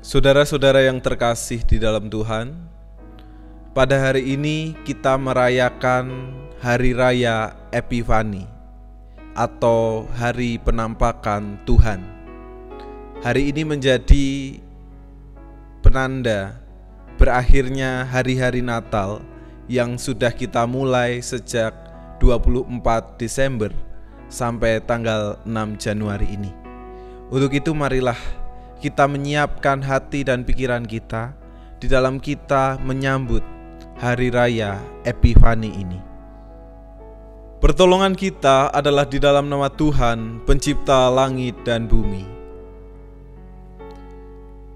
Saudara-saudara yang terkasih di dalam Tuhan, pada hari ini kita merayakan Hari Raya Epifani atau Hari Penampakan Tuhan. Hari ini menjadi penanda berakhirnya hari-hari Natal yang sudah kita mulai sejak 24 Desember sampai tanggal 6 Januari ini. Untuk itu marilah kita menyiapkan hati dan pikiran kita di dalam kita menyambut Hari Raya Epifani ini. Pertolongan kita adalah di dalam nama Tuhan, Pencipta langit dan bumi.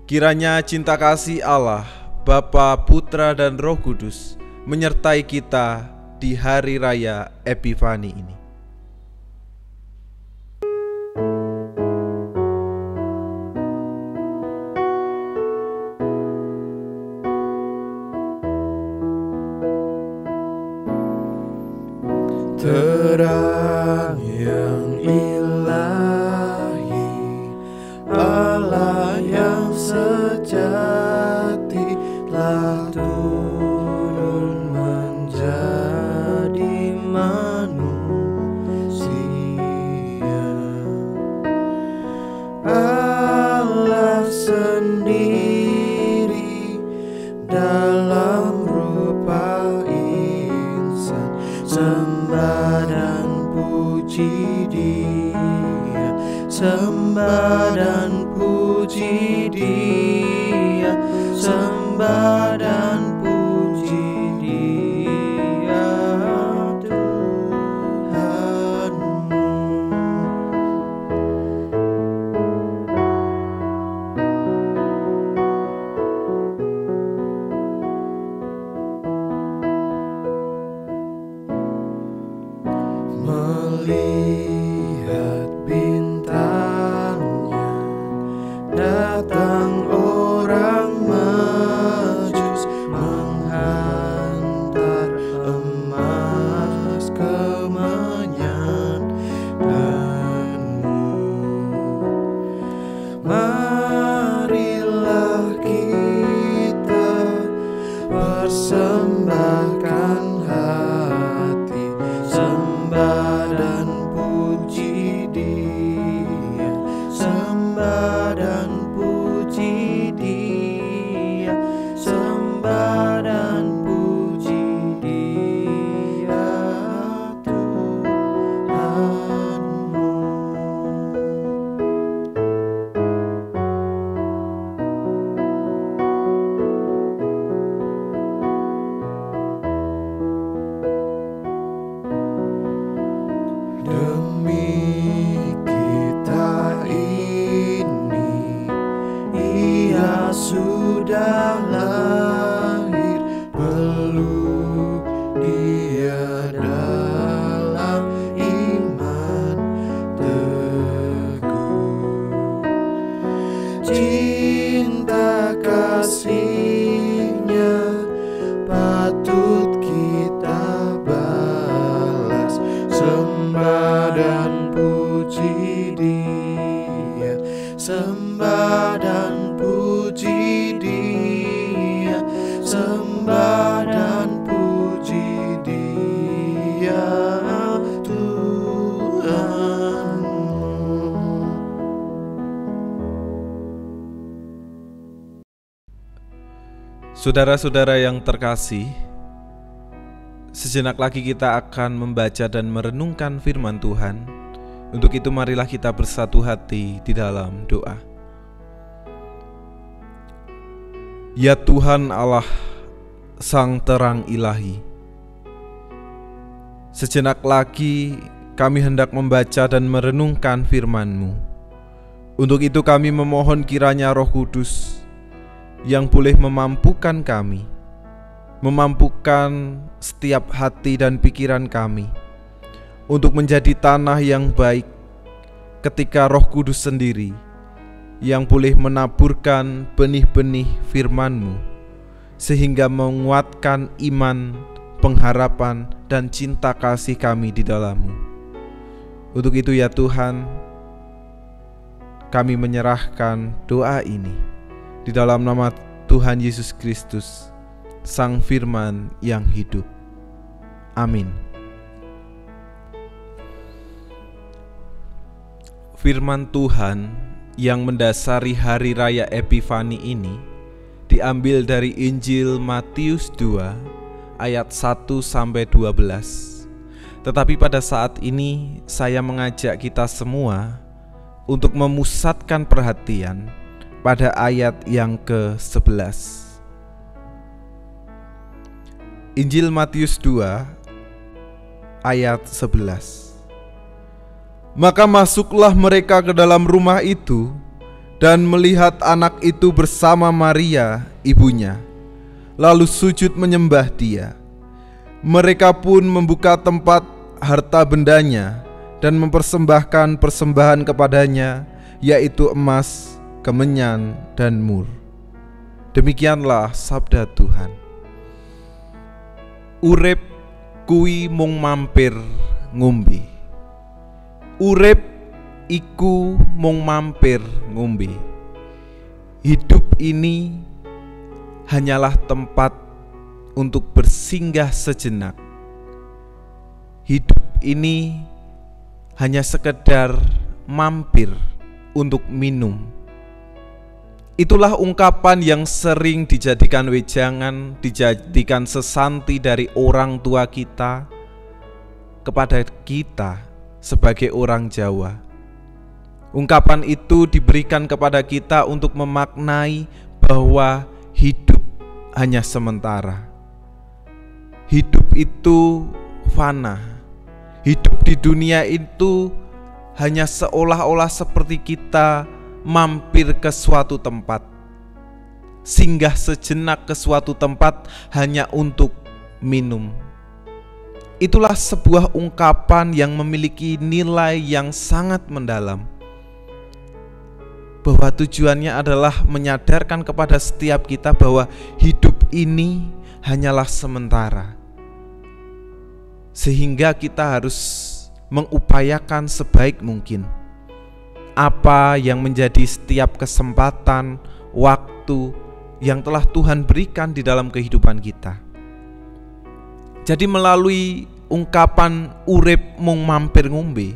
Kiranya cinta kasih Allah, Bapa, Putra, dan Roh Kudus menyertai kita di Hari Raya Epifani ini. Terang yang ilahi, Allah yang sejati telah turun menjadi manusia. Allah sendiri dalam rupa insan, sembah dan puji Dia, sembah dan puji Dia, sembah dan puji Dia, Tuhanmu. Melihat bintangnya, datang orang Majus menghantar emas kemenyanganmu. Marilah kita persembahkan hati, sembah dan puji Dia, sembah dan puji Dia, sembah dan puji Dia, Tuhanmu. Demi kita ini, Ia sudah lahir, peluk Dia dalam iman teguh. Cinta kasih-Nya patut kita balas, sembah dan puji Dia, sembah dan puji Dia, sembah dan puji Dia, Tuhanmu. Saudara-saudara yang terkasih, sejenak lagi kita akan membaca dan merenungkan firman Tuhan. Untuk itu marilah kita bersatu hati di dalam doa. Ya Tuhan Allah, Sang Terang Ilahi, sejenak lagi kami hendak membaca dan merenungkan firman-Mu. Untuk itu kami memohon kiranya Roh Kudus yang boleh memampukan kami, memampukan setiap hati dan pikiran kami untuk menjadi tanah yang baik ketika Roh Kudus sendiri yang boleh menaburkan benih-benih firman-Mu sehingga menguatkan iman, pengharapan, dan cinta kasih kami di dalam-Mu. Untuk itu ya Tuhan, kami menyerahkan doa ini di dalam nama Tuhan Yesus Kristus, Sang Firman yang hidup. Amin. Firman Tuhan yang mendasari hari raya Epifani ini diambil dari Injil Matius 2 ayat 1-12. Tetapi pada saat ini saya mengajak kita semua untuk memusatkan perhatian pada ayat yang ke-11. Injil Matius 2 ayat 11. Maka masuklah mereka ke dalam rumah itu dan melihat anak itu bersama Maria, ibunya, lalu sujud menyembah dia. Mereka pun membuka tempat harta bendanya dan mempersembahkan persembahan kepadanya, yaitu emas, kemenyan, dan mur. Demikianlah sabda Tuhan. Urip kui mung mampir ngombe. Urip iku mung mampir ngombe. Hidup ini hanyalah tempat untuk bersinggah sejenak. Hidup ini hanya sekedar mampir untuk minum. Itulah ungkapan yang sering dijadikan wejangan, dijadikan sesanti dari orang tua kita kepada kita sebagai orang Jawa. Ungkapan itu diberikan kepada kita untuk memaknai bahwa hidup hanya sementara. Hidup itu fana. Hidup di dunia itu hanya seolah-olah seperti kita mampir ke suatu tempat, singgah sejenak ke suatu tempat hanya untuk minum. Itulah sebuah ungkapan yang memiliki nilai yang sangat mendalam, bahwa tujuannya adalah menyadarkan kepada setiap kita bahwa hidup ini hanyalah sementara, sehingga kita harus mengupayakan sebaik mungkin apa yang menjadi setiap kesempatan, waktu yang telah Tuhan berikan di dalam kehidupan kita. Jadi melalui ungkapan urip mung mampir ngombe,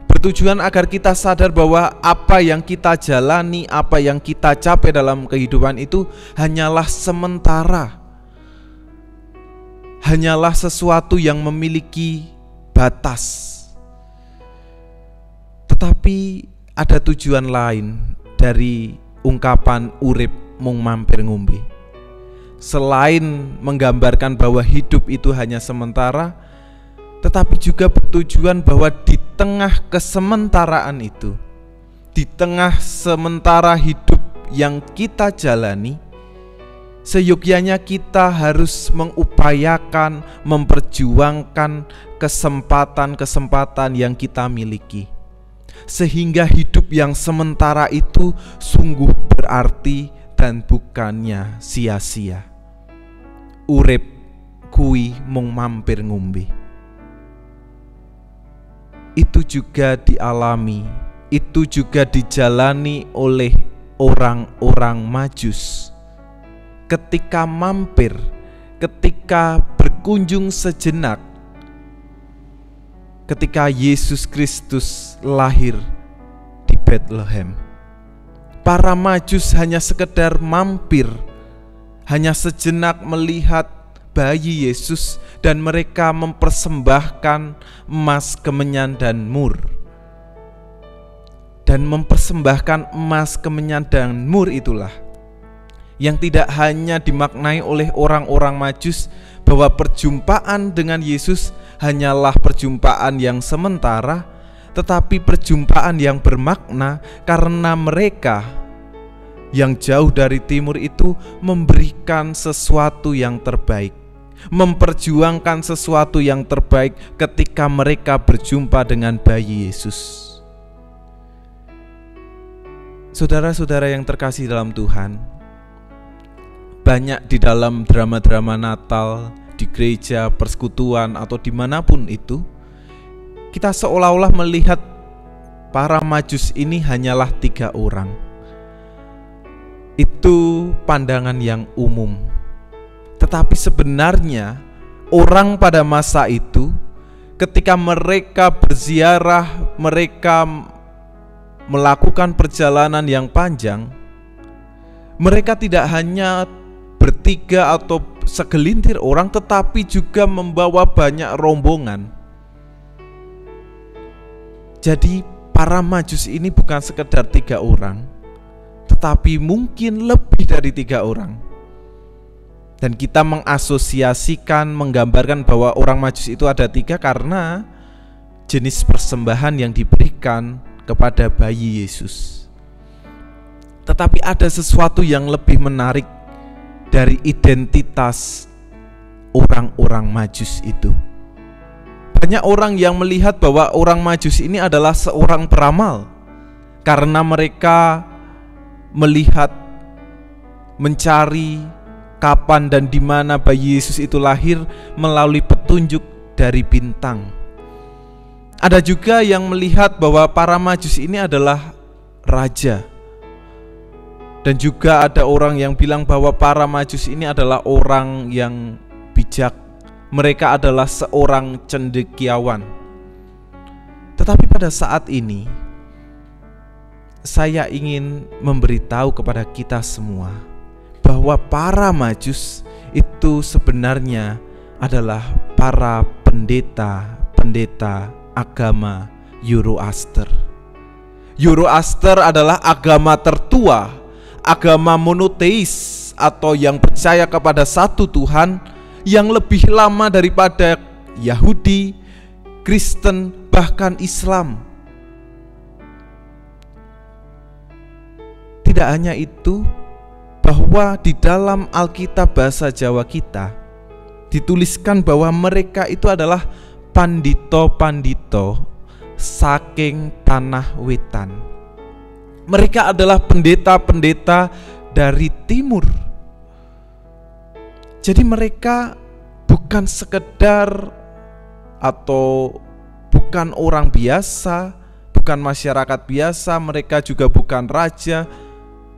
bertujuan agar kita sadar bahwa apa yang kita jalani, apa yang kita capai dalam kehidupan itu hanyalah sementara. Hanyalah sesuatu yang memiliki batas. Tetapi ada tujuan lain dari ungkapan urip mung mampir ngombe. Selain menggambarkan bahwa hidup itu hanya sementara, tetapi juga bertujuan bahwa di tengah kesementaraan itu, di tengah sementara hidup yang kita jalani, seyogyanya kita harus mengupayakan, memperjuangkan kesempatan-kesempatan yang kita miliki, sehingga hidup yang sementara itu sungguh berarti dan bukannya sia-sia. Urip kui mung mampir ngombe. Itu juga dialami, itu juga dijalani oleh orang-orang Majus. Ketika mampir, ketika berkunjung sejenak, ketika Yesus Kristus lahir di Bethlehem, para Majus hanya sekedar mampir, hanya sejenak melihat bayi Yesus, dan mereka mempersembahkan emas, kemenyan, dan mur. Dan mempersembahkan emas, kemenyan, dan mur itulah yang tidak hanya dimaknai oleh orang-orang Majus bahwa perjumpaan dengan Yesus hanyalah perjumpaan yang sementara, tetapi perjumpaan yang bermakna karena mereka yang jauh dari timur itu memberikan sesuatu yang terbaik, memperjuangkan sesuatu yang terbaik ketika mereka berjumpa dengan bayi Yesus. Saudara-saudara yang terkasih dalam Tuhan, banyak di dalam drama-drama Natal, di gereja, persekutuan, atau dimanapun itu, kita seolah-olah melihat para Majus ini hanyalah 3 orang. itu pandangan yang umum. Tetapi sebenarnya orang pada masa itu ketika mereka berziarah, mereka melakukan perjalanan yang panjang, mereka tidak hanya bertiga atau segelintir orang, tetapi juga membawa banyak rombongan. Jadi para Majus ini bukan sekedar 3 orang, tetapi mungkin lebih dari 3 orang. Dan kita mengasosiasikan, menggambarkan bahwa orang Majus itu ada 3 karena jenis persembahan yang diberikan kepada bayi Yesus. Tetapi ada sesuatu yang lebih menarik dari identitas orang-orang Majus itu. Banyak orang yang melihat bahwa orang Majus ini adalah seorang peramal karena mereka melihat, mencari kapan dan di mana bayi Yesus itu lahir melalui petunjuk dari bintang. Ada juga yang melihat bahwa para Majus ini adalah raja. Dan juga ada orang yang bilang bahwa para Majus ini adalah orang yang bijak. Mereka adalah seorang cendekiawan. Tetapi pada saat ini saya ingin memberitahu kepada kita semua bahwa para Majus itu sebenarnya adalah para pendeta agama Zoroaster. Zoroaster adalah agama tertua, agama monoteis atau yang percaya kepada satu Tuhan, yang lebih lama daripada Yahudi, Kristen, bahkan Islam. Tidak hanya itu, bahwa di dalam Alkitab bahasa Jawa kita dituliskan bahwa mereka itu adalah pandito-pandito saking tanah wetan. Mereka adalah pendeta-pendeta dari timur. Jadi mereka bukan sekedar atau bukan orang biasa, bukan masyarakat biasa, mereka juga bukan raja,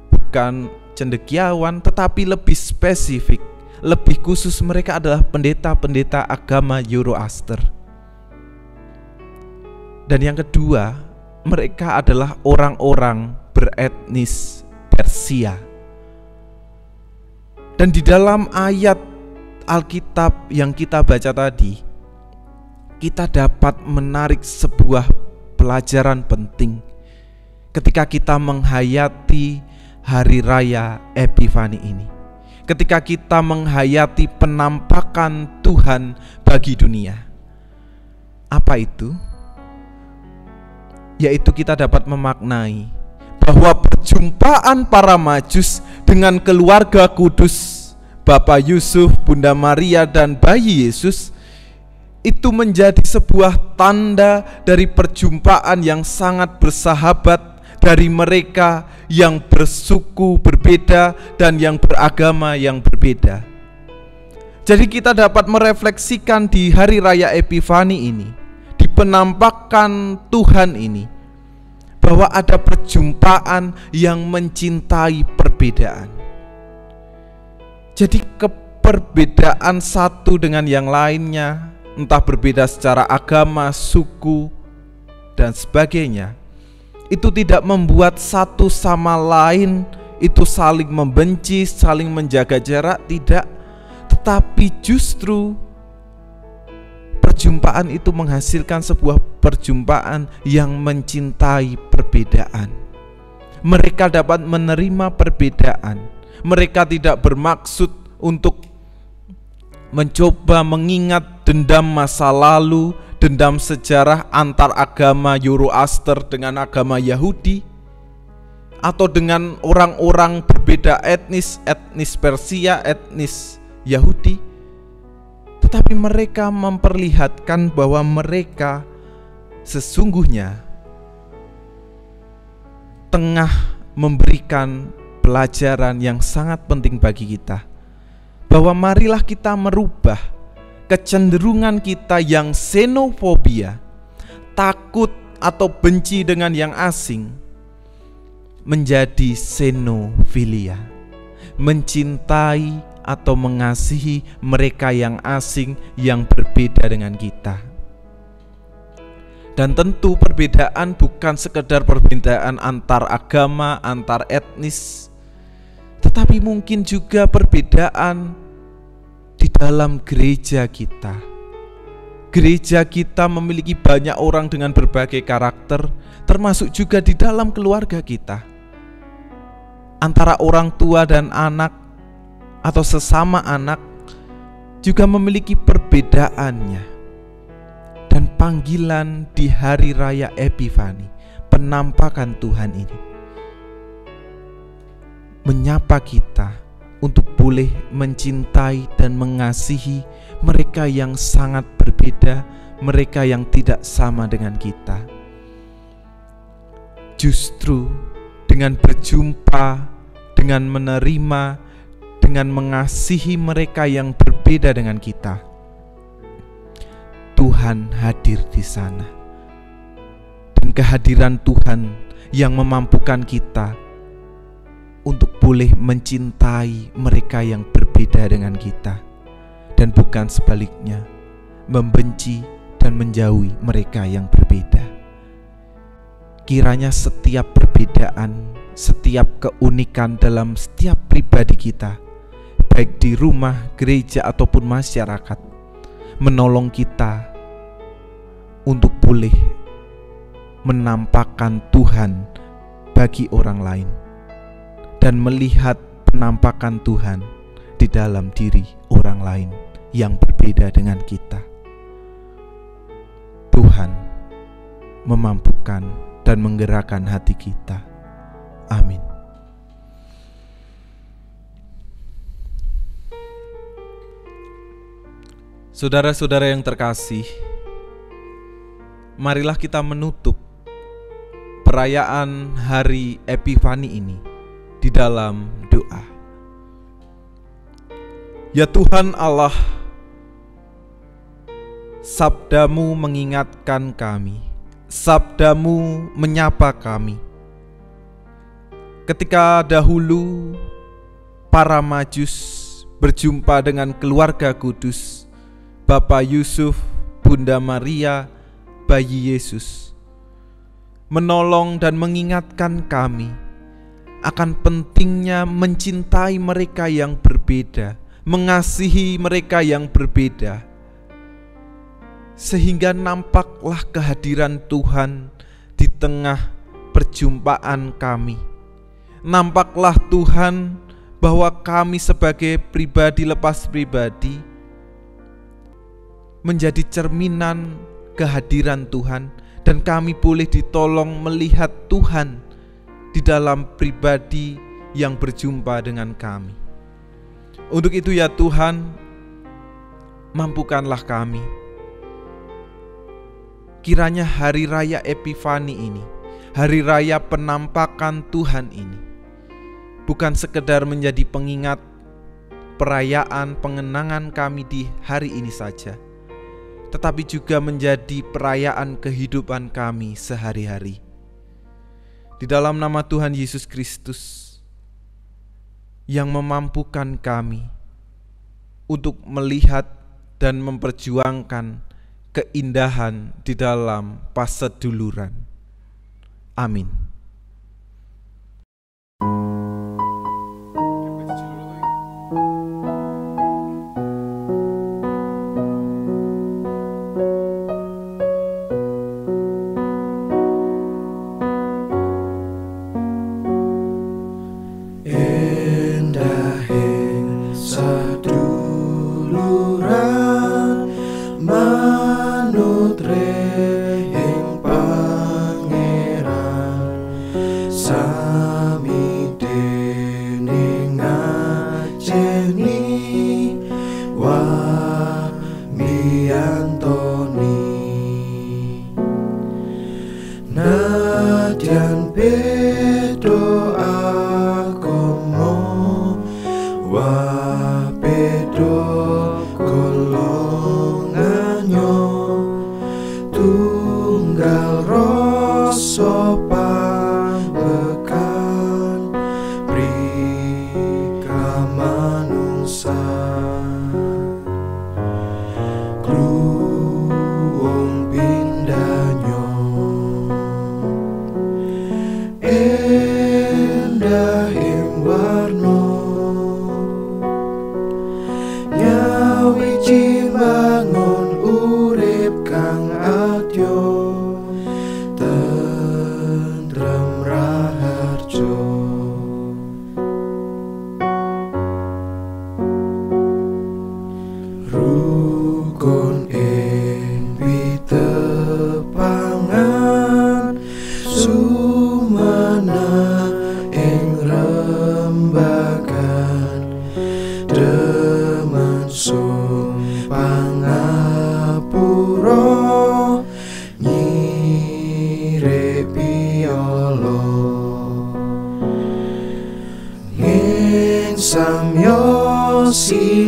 bukan cendekiawan, tetapi lebih spesifik, lebih khusus mereka adalah pendeta-pendeta agama Zoroaster. Dan yang kedua, mereka adalah orang-orang beretnis Persia. Dan di dalam ayat Alkitab yang kita baca tadi, kita dapat menarik sebuah pelajaran penting ketika kita menghayati hari raya Epifani ini. Ketika kita menghayati penampakan Tuhan bagi dunia. Apa itu? Yaitu kita dapat memaknai bahwa perjumpaan para Majus dengan keluarga kudus Bapak Yusuf, Bunda Maria, dan bayi Yesus itu menjadi sebuah tanda dari perjumpaan yang sangat bersahabat dari mereka yang bersuku berbeda dan yang beragama yang berbeda. Jadi kita dapat merefleksikan di hari raya Epifani ini, di penampakan Tuhan ini, bahwa ada perjumpaan yang mencintai perbedaan. Jadi keperbedaan satu dengan yang lainnya, entah berbeda secara agama, suku, dan sebagainya, itu tidak membuat satu sama lain itu saling membenci, saling menjaga jarak, tidak. Tetapi justru perjumpaan itu menghasilkan sebuah perjumpaan yang mencintai perbedaan. Mereka dapat menerima perbedaan. Mereka tidak bermaksud untuk mencoba mengingat dendam masa lalu, dendam sejarah antar agama Zoroaster dengan agama Yahudi, atau dengan orang-orang berbeda etnis Persia, etnis Yahudi. Tetapi mereka memperlihatkan bahwa mereka sesungguhnya tengah memberikan pelajaran yang sangat penting bagi kita, bahwa marilah kita merubah kecenderungan kita yang xenofobia, takut atau benci dengan yang asing, menjadi xenofilia. mencintai atau mengasihi mereka yang asing, yang berbeda dengan kita. Dan tentu perbedaan bukan sekedar perbedaan antar agama, antar etnis, tetapi mungkin juga perbedaan di dalam gereja kita. Gereja kita memiliki banyak orang dengan berbagai karakter, termasuk juga di dalam keluarga kita. Antara orang tua dan anak atau sesama anak juga memiliki perbedaannya. Dan panggilan di hari raya Epifani, penampakan Tuhan ini, menyapa kita untuk boleh mencintai dan mengasihi mereka yang sangat berbeda, mereka yang tidak sama dengan kita. Justru dengan berjumpa, dengan menerima, dengan mengasihi mereka yang berbeda dengan kita, Tuhan hadir di sana. Dan kehadiran Tuhan yang memampukan kita untuk boleh mencintai mereka yang berbeda dengan kita, dan bukan sebaliknya, membenci dan menjauhi mereka yang berbeda. Kiranya setiap perbedaan, setiap keunikan dalam setiap pribadi kita, baik di rumah, gereja ataupun masyarakat, menolong kita untuk boleh menampakkan Tuhan bagi orang lain dan melihat penampakan Tuhan di dalam diri orang lain yang berbeda dengan kita. Tuhan memampukan dan menggerakkan hati kita. Amin. Saudara-saudara yang terkasih, marilah kita menutup perayaan hari Epifani ini di dalam doa. Ya Tuhan Allah, sabdamu mengingatkan kami, sabdamu menyapa kami. Ketika dahulu para Majus berjumpa dengan keluarga kudus, Bapak Yusuf, Bunda Maria, bayi Yesus, menolong dan mengingatkan kami akan pentingnya mencintai mereka yang berbeda, mengasihi mereka yang berbeda, sehingga nampaklah kehadiran Tuhan di tengah perjumpaan kami. Nampaklah Tuhan bahwa kami sebagai pribadi lepas pribadi menjadi cerminan kehadiran Tuhan, dan kami boleh ditolong melihat Tuhan di dalam pribadi yang berjumpa dengan kami. Untuk itu ya Tuhan, mampukanlah kami. Kiranya hari raya Epifani ini, hari raya penampakan Tuhan ini, bukan sekedar menjadi pengingat perayaan pengenangan kami di hari ini saja, tetapi juga menjadi perayaan kehidupan kami sehari-hari. Di dalam nama Tuhan Yesus Kristus yang memampukan kami untuk melihat dan memperjuangkan keindahan di dalam paseduluran. Amin. Nadyan bedo agomo wa bedo golonganyo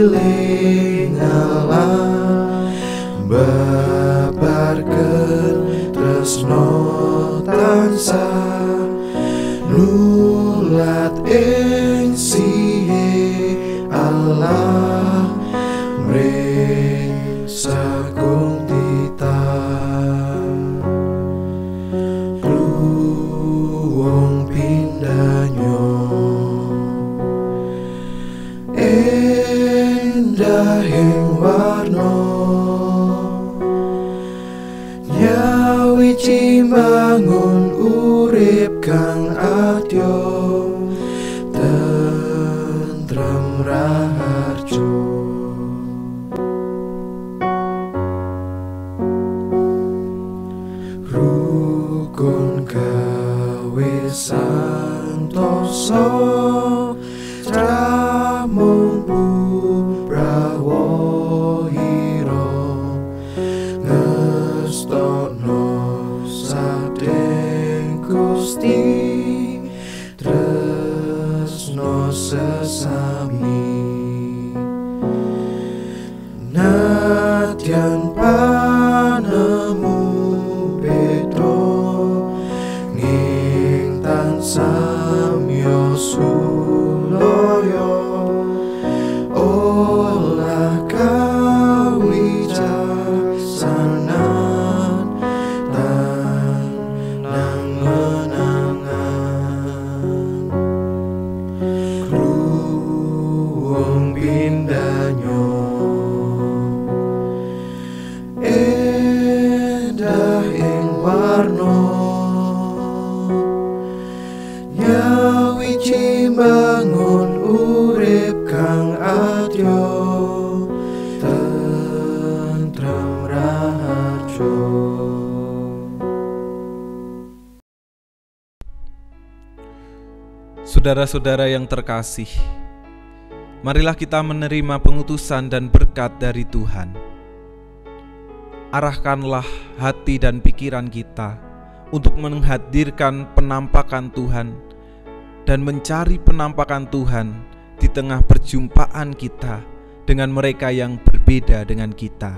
eling Allah babarkeun tresno tansah nulat ing sihe Allah mring sagung titah kluwung pindanyo endahing warna nyawiji bangun urip kang adya tentrem raharjo rukun gawe santoso tramung prawahira ngestokno sadeng Gusti tresno sesami nadyan panemu beda nging tansah sulaya olah kawijaksanan tanang menangan kluwung pindanyo endah ing warna nyawiji bangun urip kang adya tentrem raharjo. Saudara-saudara yang terkasih, marilah kita menerima pengutusan dan berkat dari Tuhan. Arahkanlah hati dan pikiran kita untuk menghadirkan penampakan Tuhan dan mencari penampakan Tuhan di tengah perjumpaan kita dengan mereka yang berbeda dengan kita.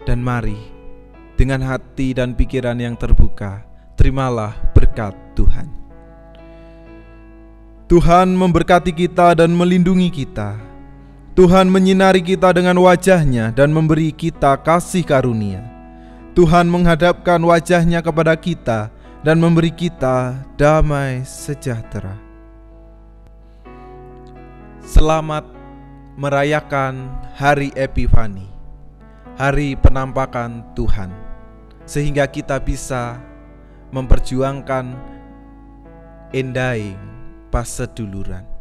Dan mari, dengan hati dan pikiran yang terbuka, terimalah berkat Tuhan. Tuhan memberkati kita dan melindungi kita. Tuhan menyinari kita dengan wajah-Nya dan memberi kita kasih karunia. Tuhan menghadapkan wajah-Nya kepada kita dan memberi kita damai sejahtera. Selamat merayakan Hari Epifani, Hari Penampakan Tuhan, sehingga kita bisa memperjuangkan endaing paseduluran.